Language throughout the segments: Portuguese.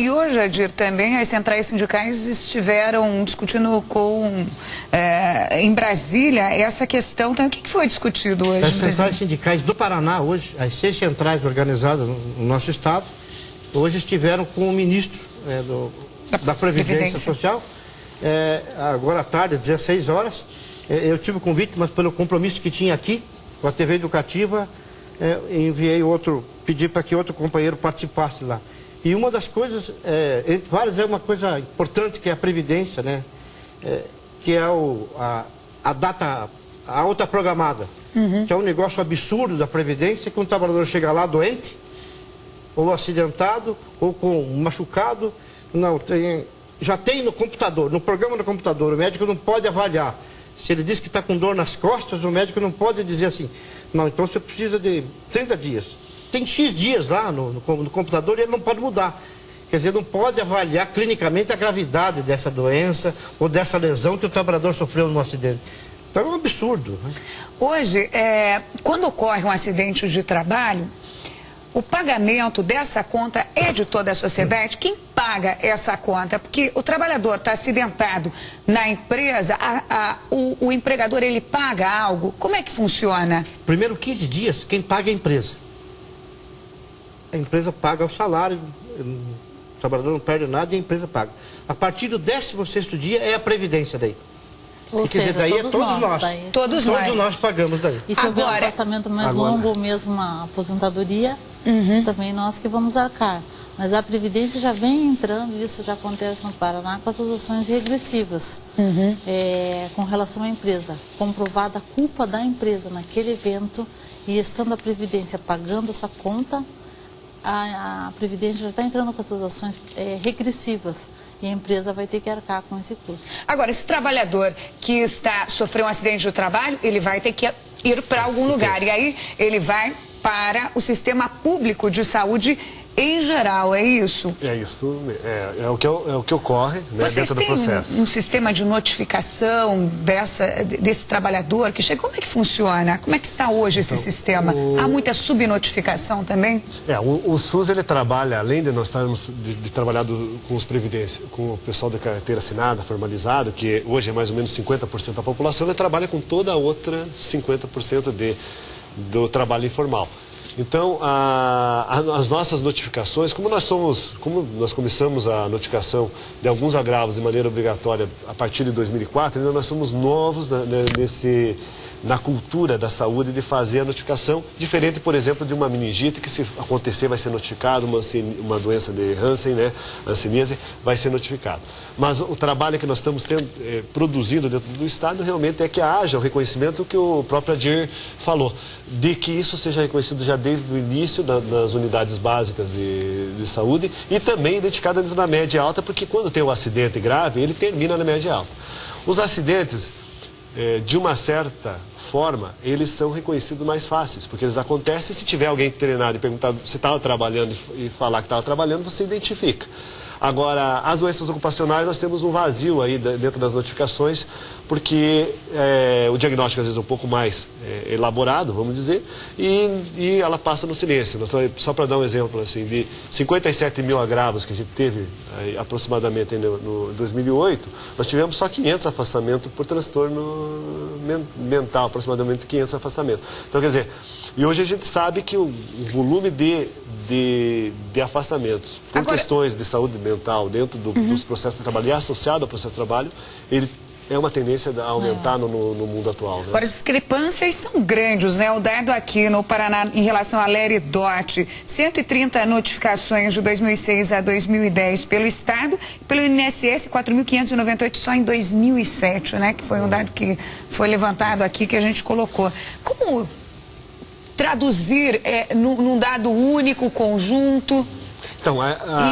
E hoje, Adir, também as centrais sindicais estiveram discutindo em Brasília essa questão. Então, o que foi discutido hoje? As centrais sindicais do Paraná, hoje, as 6 centrais organizadas no nosso estado, hoje estiveram com o ministro da Previdência Social, agora à tarde, às 16 horas. Eu tive o convite, mas pelo compromisso que tinha aqui com a TV Educativa, pedi para que outro companheiro participasse lá. E uma das coisas, entre várias, é uma coisa importante, que é a Previdência, né? Que é a data, a outra programada, que é um negócio absurdo da Previdência, que um trabalhador chega lá doente, ou acidentado, ou com machucado, já tem no computador, no programa do computador, o médico não pode avaliar. Se ele diz que está com dor nas costas, o médico não pode dizer assim, não, então você precisa de 30 dias. Tem X dias lá no computador e ele não pode mudar. Quer dizer, não pode avaliar clinicamente a gravidade dessa doença ou dessa lesão que o trabalhador sofreu no acidente. Então é um absurdo, né? Hoje, quando ocorre um acidente de trabalho, o pagamento dessa conta é de toda a sociedade? Quem paga essa conta? Porque o trabalhador está acidentado na empresa, o empregador, ele paga algo? Como é que funciona? Primeiro 15 dias, quem paga é a empresa. A empresa paga o salário, o trabalhador não perde nada e a empresa paga. A partir do 16º dia é a Previdência daí. Ou seja, daí todos nós. Todos nós pagamos daí. E se houver um afastamento mais longo ou mesmo uma aposentadoria, também nós que vamos arcar. Mas a Previdência já vem entrando, isso já acontece no Paraná, com essas ações regressivas com relação à empresa. Comprovada a culpa da empresa naquele evento e estando a Previdência pagando essa conta, a Previdência já está entrando com essas ações regressivas e a empresa vai ter que arcar com esse custo. Agora, esse trabalhador que sofreu um acidente de trabalho, ele vai ter que ir para algum lugar e aí ele vai para o sistema público de saúde em geral, é isso? É isso, é o que ocorre, né, dentro do processo. Vocês têm um sistema de notificação desse trabalhador que chega? Como é que funciona? Como é que está hoje esse sistema? Há muita subnotificação também? O SUS, ele trabalha, além de nós estarmos de trabalhar com o pessoal da carteira assinada, formalizado, que hoje é mais ou menos 50% da população, ele trabalha com toda a outra 50% do trabalho informal. Então, as nossas notificações, como nós começamos a notificação de alguns agravos de maneira obrigatória a partir de 2004, ainda nós somos novos na cultura da saúde de fazer a notificação, diferente, por exemplo, de uma meningite, que se acontecer vai ser notificado, uma doença de Hansen, né, hanseníase, vai ser notificado. Mas o trabalho que nós estamos produzindo dentro do Estado realmente é que haja o reconhecimento que o próprio Adir falou, de que isso seja reconhecido já desde o início das unidades básicas de saúde e também identificado dentro da média alta, porque quando tem um acidente grave, ele termina na média alta. Os acidentes, de uma certa forma, eles são reconhecidos mais fáceis, porque eles acontecem. Se tiver alguém treinado e perguntar se estava trabalhando e falar que estava trabalhando, você identifica. Agora, as doenças ocupacionais, nós temos um vazio aí dentro das notificações, porque o diagnóstico às vezes é um pouco mais elaborado, vamos dizer, e ela passa no silêncio. Só para dar um exemplo, assim, de 57 mil agravos que a gente teve aproximadamente no 2008, nós tivemos só 500 afastamentos por transtorno mental, aproximadamente 500 afastamentos. Então, quer dizer, e hoje a gente sabe que o volume de afastamentos por questões de saúde mental dentro dos processos de trabalho e associado ao processo de trabalho, ele é uma tendência a aumentar no mundo atual. Né? Agora, as discrepâncias são grandes, né? O dado aqui no Paraná em relação à LERIDOT, 130 notificações de 2006 a 2010 pelo Estado, pelo INSS 4.598 só em 2007, né? Que foi um dado que foi levantado aqui, que a gente colocou. Como traduzir num dado único, conjunto? Então,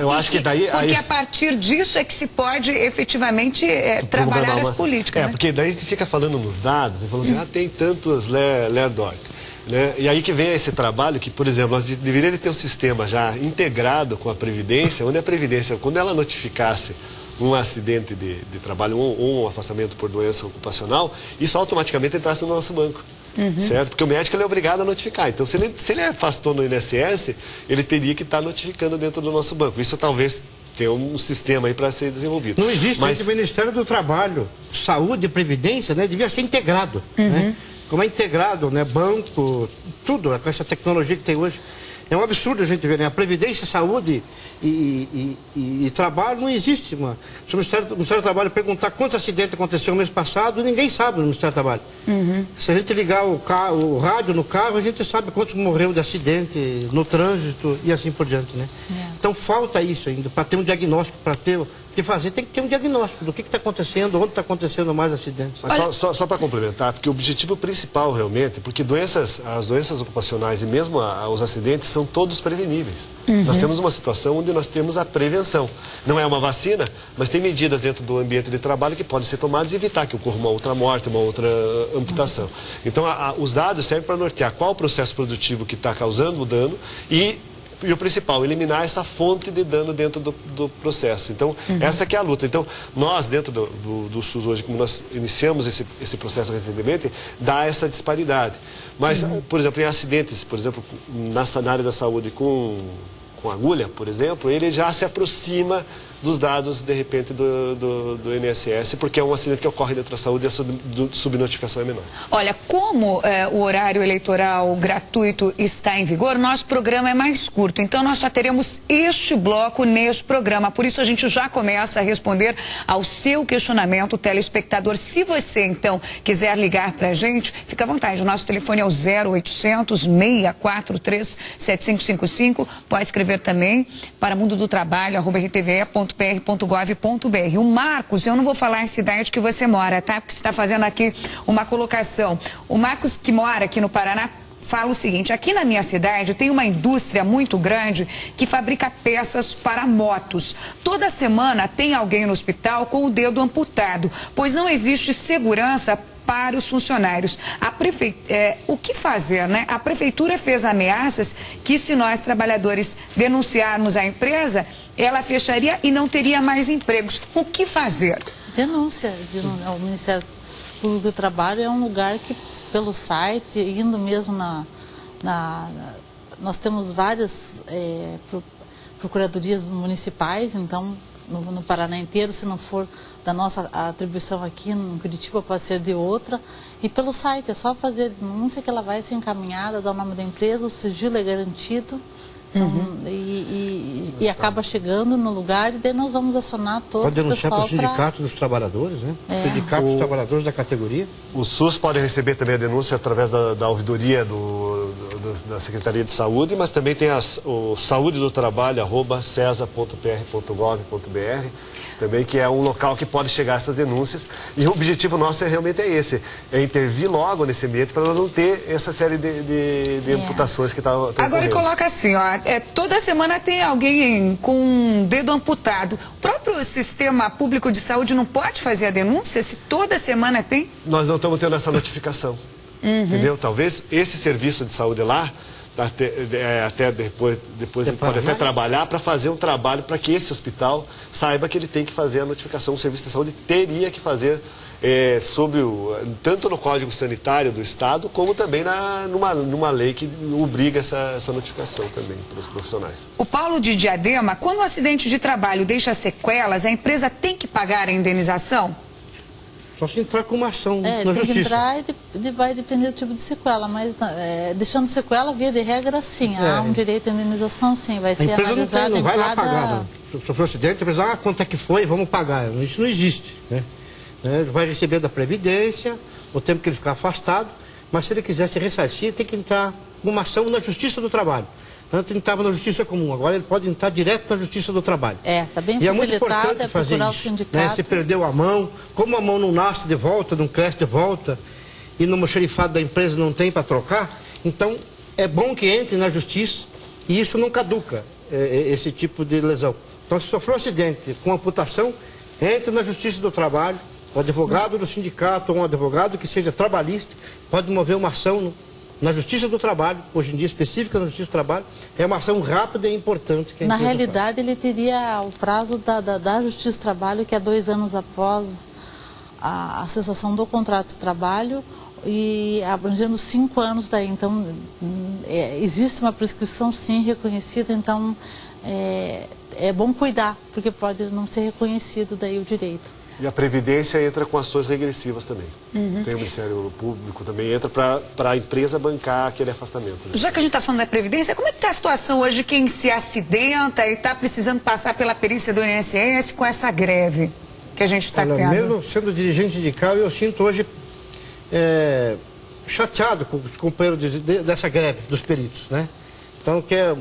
eu acho que daí... Porque a partir disso é que se pode efetivamente trabalhar as políticas. Né? Porque daí a gente fica falando nos dados e falando assim, tem tantos LERDOT. Né? E aí que vem esse trabalho que, por exemplo, nós deveríamos ter um sistema já integrado com a Previdência, onde a Previdência, quando ela notificasse um acidente de trabalho ou um afastamento por doença ocupacional, isso automaticamente entrasse no nosso banco. Certo? Porque o médico ele é obrigado a notificar. Então, se ele afastou no INSS, ele teria que estar notificando dentro do nosso banco. Isso talvez tem um sistema aí para ser desenvolvido. Não existe, mas o Ministério do Trabalho, Saúde e Previdência, né, devia ser integrado, né? Como é integrado, né, banco, tudo, com essa tecnologia que tem hoje. É um absurdo a gente ver, né? A Previdência, Saúde e Trabalho não existe, mano. Se o Ministério do Trabalho perguntar quantos acidentes aconteceram no mês passado, ninguém sabe no Ministério do Trabalho. Se a gente ligar o rádio no carro, a gente sabe quantos morreram de acidente no trânsito e assim por diante, né? Então falta isso ainda, para ter um diagnóstico, para ter o que fazer, tem que ter um diagnóstico do que está acontecendo, onde está acontecendo mais acidentes. Mas só para complementar, porque o objetivo principal realmente, porque as doenças ocupacionais e mesmo os acidentes são todos preveníveis. Nós temos uma situação onde nós temos a prevenção. Não é uma vacina, mas tem medidas dentro do ambiente de trabalho que podem ser tomadas e evitar que ocorra uma outra morte, uma outra amputação. Então os dados servem para nortear qual o processo produtivo que está causando o dano e o principal, eliminar essa fonte de dano dentro do processo. Então, essa que é a luta. Então, nós, dentro do SUS hoje, como nós iniciamos esse processo recentemente, dá essa disparidade. Mas, por exemplo, em acidentes, por exemplo, na área da saúde com agulha, por exemplo, ele já se aproxima dos dados, de repente, do INSS, porque é um acidente que ocorre dentro da saúde e a subnotificação é menor. Olha, como o horário eleitoral gratuito está em vigor, nosso programa é mais curto. Então, nós já teremos este bloco neste programa. Por isso, a gente já começa a responder ao seu questionamento, telespectador. Se você, então, quiser ligar para a gente, fica à vontade. O nosso telefone é o 0800 643 7555. Pode escrever também para mundodotrabalho@rtve.br.gov.br. O Marcos, eu não vou falar em cidade que você mora, tá? Porque você está fazendo aqui uma colocação. O Marcos, que mora aqui no Paraná, fala o seguinte: aqui na minha cidade tem uma indústria muito grande que fabrica peças para motos. Toda semana tem alguém no hospital com o dedo amputado, pois não existe segurança para os funcionários. O que fazer, né? A prefeitura fez ameaças que, se nós trabalhadores denunciarmos a empresa, ela fecharia e não teria mais empregos. O que fazer? Denúncia. O Ministério Público do Trabalho é um lugar que, pelo site, indo mesmo nós temos várias procuradorias municipais, então no Paraná inteiro, se não for da nossa atribuição aqui em Curitiba, pode ser de outra. E pelo site, é só fazer a denúncia que ela vai ser encaminhada, dar o nome da empresa, o sigilo é garantido. E acaba chegando no lugar e daí nós vamos acionar todo o pessoal. Pode denunciar para o sindicato dos trabalhadores, né? Sindicato dos trabalhadores da categoria. O SUS pode receber também a denúncia através da ouvidoria da Secretaria de Saúde, mas também tem o saudedotrabalho@cesa.pr.gov.br, também, que é um local que pode chegar essas denúncias. E o objetivo nosso realmente é esse, é intervir logo nesse ambiente para não ter essa série de amputações que está ocorrendo. Agora coloca assim, ó, toda semana tem alguém com um dedo amputado. O próprio sistema público de saúde não pode fazer a denúncia se toda semana tem? Nós não estamos tendo essa notificação, entendeu? Talvez esse serviço de saúde lá, até depois ele pode até trabalhar para fazer um trabalho para que esse hospital saiba que ele tem que fazer a notificação. O serviço de saúde teria que fazer tanto no Código Sanitário do Estado, como também numa lei que obriga essa notificação também para os profissionais. O Paulo de Diadema, quando um acidente de trabalho deixa sequelas, a empresa tem que pagar a indenização? Só se entrar com uma ação na tem justiça. Que entrar e vai depender do tipo de sequela, mas deixando sequela, via de regra, sim. Há um direito à indenização, sim. Vai ser analisado não vai em lá cada... pagar, não. Sofreu um acidente, a empresa, quanto é que foi, vamos pagar. Isso não existe, né? Vai receber da Previdência, o tempo que ele ficar afastado, mas se ele quiser se ressarcir, tem que entrar com uma ação na Justiça do Trabalho. Antes ele estava na Justiça Comum, agora ele pode entrar direto na Justiça do Trabalho. Está bem e facilitado, é muito importante fazer procurar isso, o sindicato. né? Se perdeu a mão, como a mão não nasce de volta, não cresce de volta, e no almoxarifado da empresa não tem para trocar, então é bom que entre na Justiça, e isso não caduca, esse tipo de lesão. Então, se sofreu um acidente com amputação, entre na Justiça do Trabalho, o advogado do sindicato ou um advogado que seja trabalhista pode mover uma ação na Justiça do Trabalho, hoje em dia específica na Justiça do Trabalho, é uma ação rápida e importante. Que na realidade, ele teria o prazo da Justiça do Trabalho, que é 2 anos após a cessação do contrato de trabalho, e abrangendo 5 anos daí. Então, existe uma prescrição, sim, reconhecida, então... é bom cuidar, porque pode não ser reconhecido daí o direito. E a Previdência entra com ações regressivas também. Tem o Ministério Público também, entra para a empresa bancar aquele afastamento. Né? Já que a gente está falando da Previdência, como é que está a situação hoje de quem se acidenta e está precisando passar pela perícia do INSS com essa greve que a gente está tendo? Mesmo sendo dirigente sindical, eu sinto hoje chateado com os companheiros dessa greve dos peritos, né? Então, que é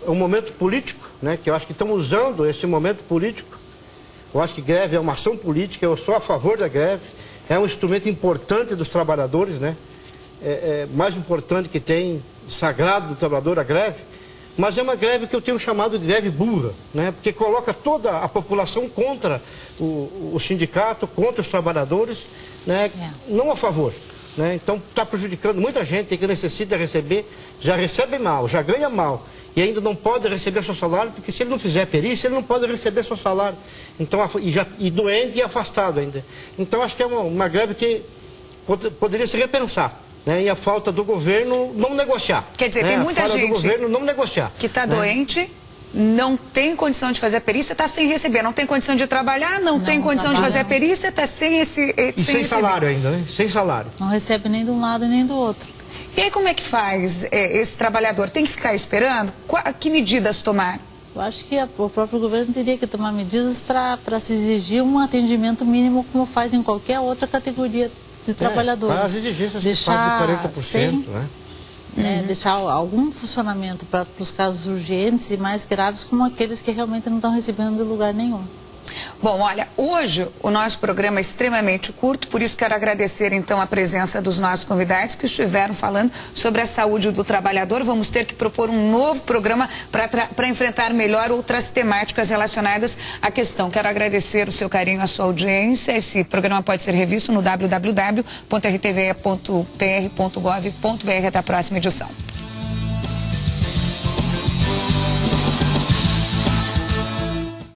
um momento político, né? Que eu acho que estão usando esse momento político. Eu acho que greve é uma ação política, eu sou a favor da greve. É um instrumento importante dos trabalhadores, né? É mais importante que tem, sagrado do trabalhador, a greve. Mas é uma greve que eu tenho chamado de greve burra, né? Porque coloca toda a população contra o sindicato, contra os trabalhadores, né? Não a favor. Né? Então está prejudicando muita gente que necessita receber, já recebe mal, já ganha mal e ainda não pode receber seu salário, porque se ele não fizer perícia, ele não pode receber seu salário. Então, e doente e afastado ainda. Então acho que é uma greve que poderia se repensar, né? E a falta do governo não negociar. Quer dizer, tem muita gente do governo não negociar, que está doente, não tem condição de fazer a perícia, está sem receber, não tem condição de trabalhar, não tem condição de fazer a perícia, está sem sem salário ainda, né? Sem salário. Não recebe nem de um lado nem do outro. E aí como é que faz esse trabalhador? Tem que ficar esperando? Que medidas tomar? Eu acho que o próprio governo teria que tomar medidas para se exigir um atendimento mínimo, como faz em qualquer outra categoria de trabalhadores. As exigências que faz de 40%, né? Deixar algum funcionamento para os casos urgentes e mais graves, como aqueles que realmente não estão recebendo de lugar nenhum. Bom, olha, hoje o nosso programa é extremamente curto, por isso quero agradecer então a presença dos nossos convidados que estiveram falando sobre a saúde do trabalhador. Vamos ter que propor um novo programa para enfrentar melhor outras temáticas relacionadas à questão. Quero agradecer o seu carinho, a sua audiência. Esse programa pode ser revisto no www.rtve.pr.gov.br. Até a próxima edição.